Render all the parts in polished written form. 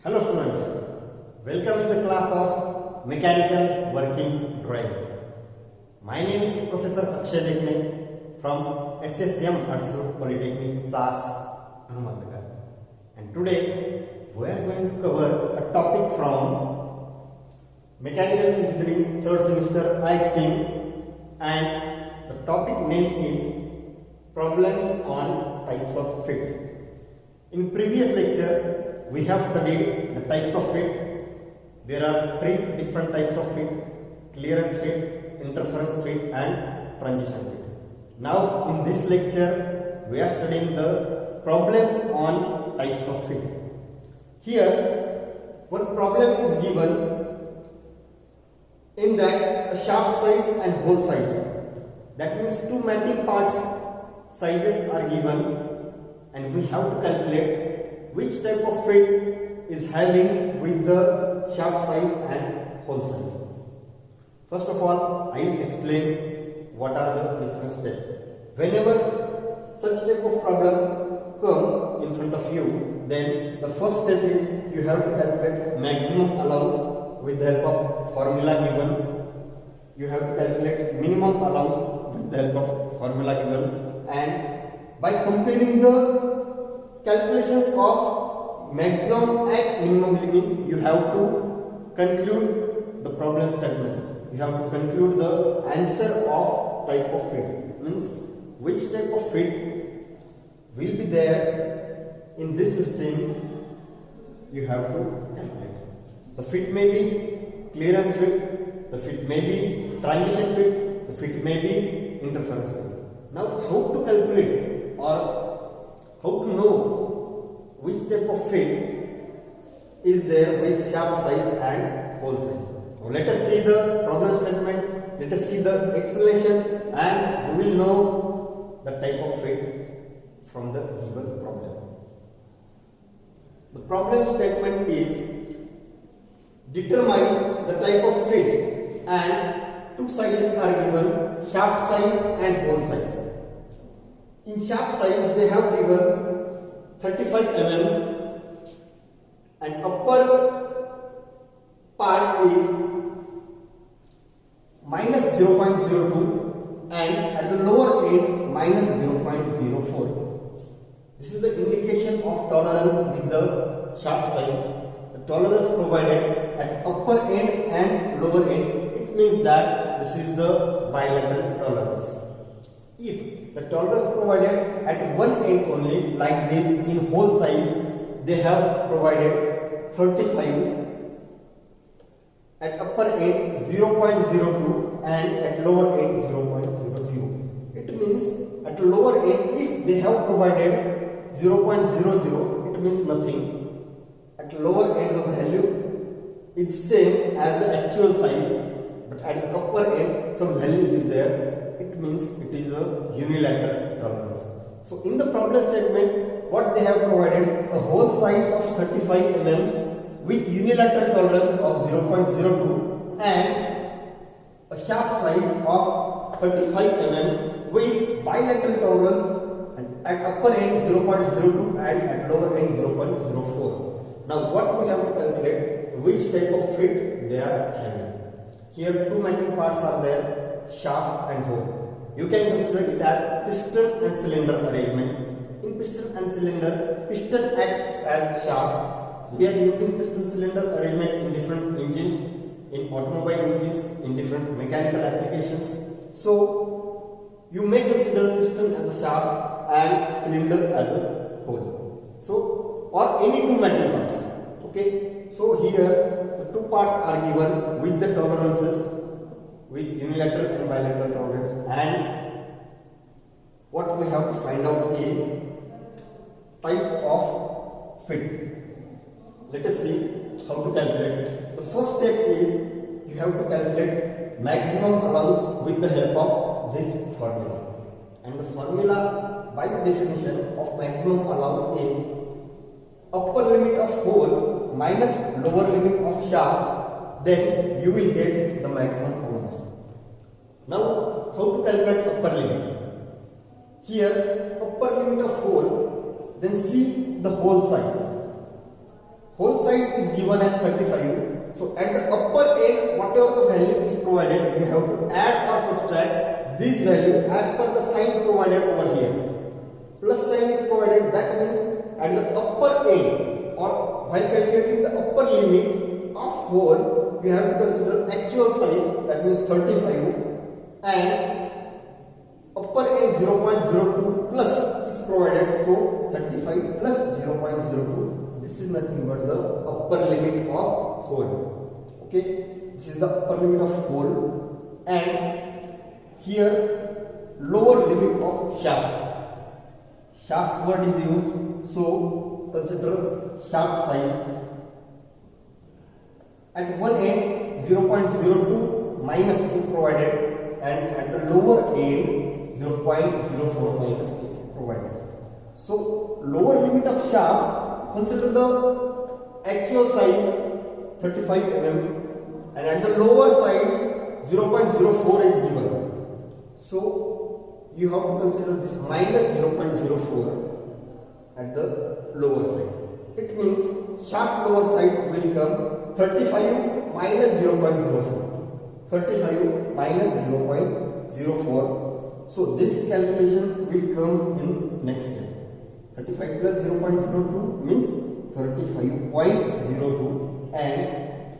Hello students, welcome in the class of Mechanical Working Drawing. My name is Professor Akshay Dekne from SSM Arsur Polytechnic SAS, Ahmednagar. And today we are going to cover a topic from Mechanical Engineering 3rd semester I stream, and the topic name is Problems on Types of Fit. In previous lecture we have studied the types of fit. There are three different types of fit: clearance fit, interference fit and transition fit. Now in this lecture we are studying the problems on types of fit. Here one problem is given, in that a shaft size and hole size, that means two matching parts sizes are given, and we have to calculate which type of fit is having with the shaft size and hole size. First of all, I will explain what are the different steps. Whenever such type of problem comes in front of you, then the first step is you have to calculate maximum allowance with the help of formula given. You have to calculate minimum allowance with the help of formula given, and by comparing the calculations of maximum and minimum limit, you have to conclude the problem statement. You have to conclude the answer of type of fit. Means which type of fit will be there in this system, you have to calculate. The fit may be clearance fit, the fit may be transition fit, the fit may be interference fit. Now how to calculate or how to know which type of fit is there with shaft size and hole size? Now let us see the problem statement, let us see the explanation, and we will know the type of fit from the given problem. The problem statement is: determine the type of fit, and two sizes are given, shaft size and hole size. In shaft size they have given 35 mm, and upper part is minus 0.02 and at the lower end minus 0.04. This is the indication of tolerance with the shaft size. The tolerance provided at upper end and lower end, it means that this is the bilateral tolerance. If the tolerance provided at one end only, like this in hole size, they have provided 35, at upper end 0.02 and at lower end 0.00. It means at lower end, if they have provided 0.00, it means nothing. At lower end of the value is same as the actual size, but at the upper end some value is there. It means it is a unilateral tolerance. So in the problem statement, what they have provided, a hole size of 35 mm with unilateral tolerance of 0.02 and a shaft size of 35 mm with bilateral tolerance, and at upper end 0.02 and at lower end 0.04. Now what we have to calculate, which type of fit they are having. Here two matching parts are there, shaft and hole. You can consider it as piston and cylinder arrangement. In piston and cylinder, piston acts as shaft. We are using piston cylinder arrangement in different engines, in automobile engines, in different mechanical applications. So you may consider piston as a shaft and cylinder as a hole. So, or any two metal parts. Okay. So here the two parts are given with the tolerances, with unilateral and bilateral tolerance, and what we have to find out is type of fit. Let us see how to calculate. The first step is you have to calculate maximum allowance with the help of this formula, and the formula by the definition of maximum allowance is upper limit of hole minus lower limit of shaft, then you will get the maximum allowance. Now how to calculate upper limit? Here upper limit of hole, then see the hole size. whole size is given as 35. So at the upper end, whatever the value is provided, we have to add or subtract this value as per the sign provided over here. Plus sign is provided, that means at the upper end, or while calculating the upper limit of whole, we have to consider actual size, that means 35, and upper end 0.02 plus is provided, so 35 plus 0.02, this is nothing but the upper limit of whole. Okay, this is the upper limit of whole, and here lower limit of shaft. Shaft word is used, so consider shaft size. At one end 0.02 minus is provided, and at the lower end 0.04 minus is provided. So lower limit of shaft, consider the actual size 35 mm, and at the lower side 0.04 is given. So you have to consider this minus 0.04 at the lower side. It means shaft lower side will come 35 minus 0.04. 35 minus 0.04. So this calculation will come in next step. 35 plus 0.02 means 35.02, and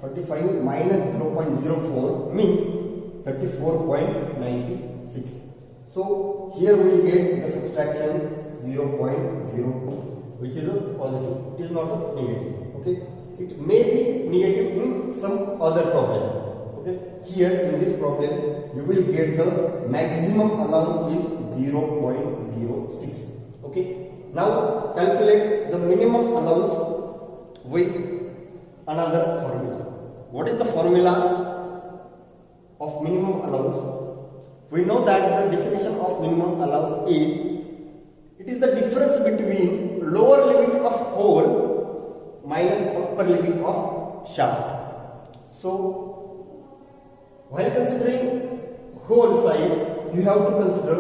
35 minus 0.04 means 34.96. So here we will get the subtraction 0.02, which is a positive. It is not a negative. Okay, it may be negative in some other problem. Okay, here in this problem you will get the maximum allowance is 0.06. Okay, now calculate the minimum allowance with another formula. What is the formula of minimum allowance? We know that the definition of minimum allowance is, it is the difference between lower limit of hole minus upper limit of shaft. So while considering hole size, you have to consider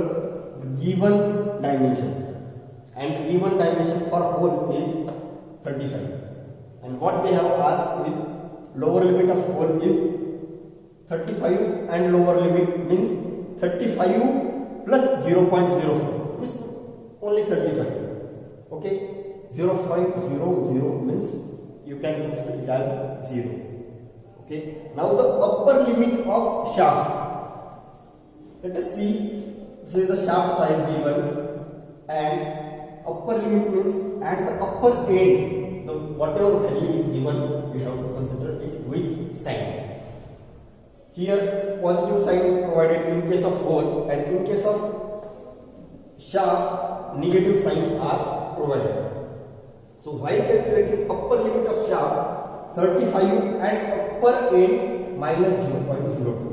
the given dimension, and the given dimension for hole is 35, and what they have asked is lower limit of hole is 35, and lower limit means 35 plus 0.04 means only 35. Okay, 0.00 means you can consider it as 0. Okay, now the upper limit of shaft. Let us see, this is the shaft size given, and upper limit means at the upper end, the whatever value is given, we have to consider it with sign. Here positive sign is provided in case of hole, and in case of shaft negative signs are provided. So while calculating upper limit of shaft, 35 and upper end minus 0.02.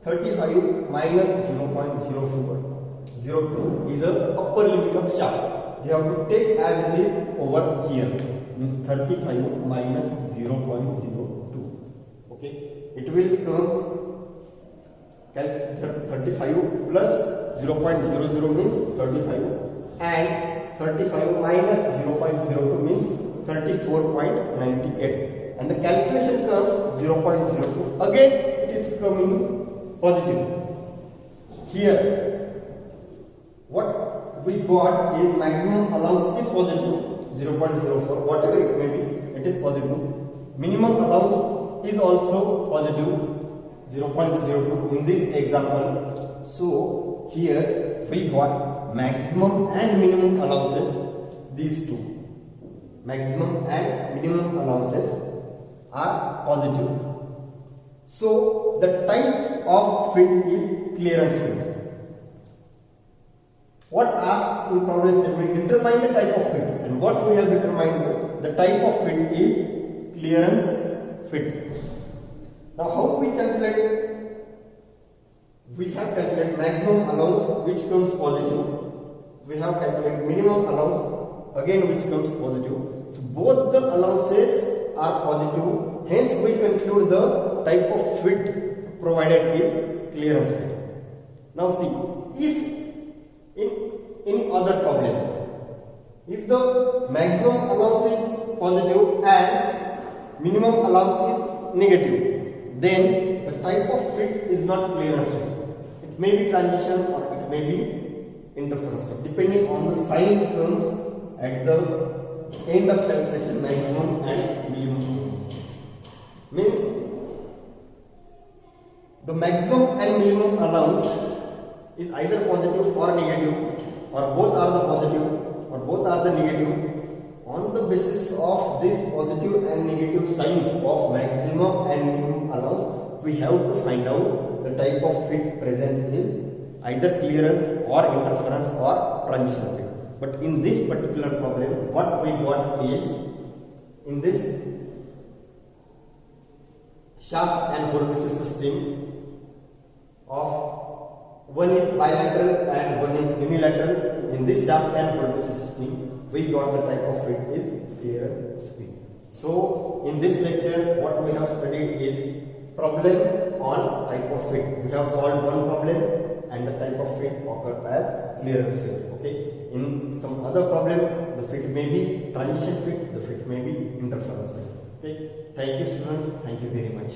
35 minus 0.02 is the upper limit of shaft. You have to take as it is over here, means 35 minus 0.02. Okay, it will come 35 plus 0.00 means 35, and 35 minus 0.02 means 34.98, and the calculation comes 0.02. Again it is coming positive. Here what we got is maximum allowance is positive 0.04, whatever it may be, it is positive. Minimum allowance is also positive 0.02 in this example. So here we got maximum and minimum allowances, these two, maximum and minimum allowances are positive. So the type of fit is clearance fit. What asked in problem statement, determine the type of fit, and what we have determined, the type of fit is clearance fit. Now how we calculate? We have calculated maximum allowance, which comes positive. We have calculated minimum allowance, again which comes positive. So both the allowances are positive, hence we conclude the type of fit provided is clearance fit. Now see, if in any other problem, if the maximum allowance is positive and minimum allowance is negative, then the type of fit is not clearance fit. It may be transition or it may be interference fit, depending on the sign comes at the end of calculation, maximum and minimum. Means the maximum and minimum allowance is either positive or negative, or both are the positive or both are the negative. On the basis of this positive and negative signs of maximum and minimum allowance, we have to find out the type of fit present is either clearance or interference or transition fit. But in this particular problem, what we got is, in this shaft and vortices system of one is bilateral and one is unilateral, in this shaft and vortices system, we got the type of fit is clearance fit. So in this lecture, what we have studied is problem on type of fit. We have solved one problem and the type of fit occurred as clearance fit. Okay. In some other problem, the fit may be transition fit, the fit may be interference fit. Okay. Thank you, student. Thank you very much.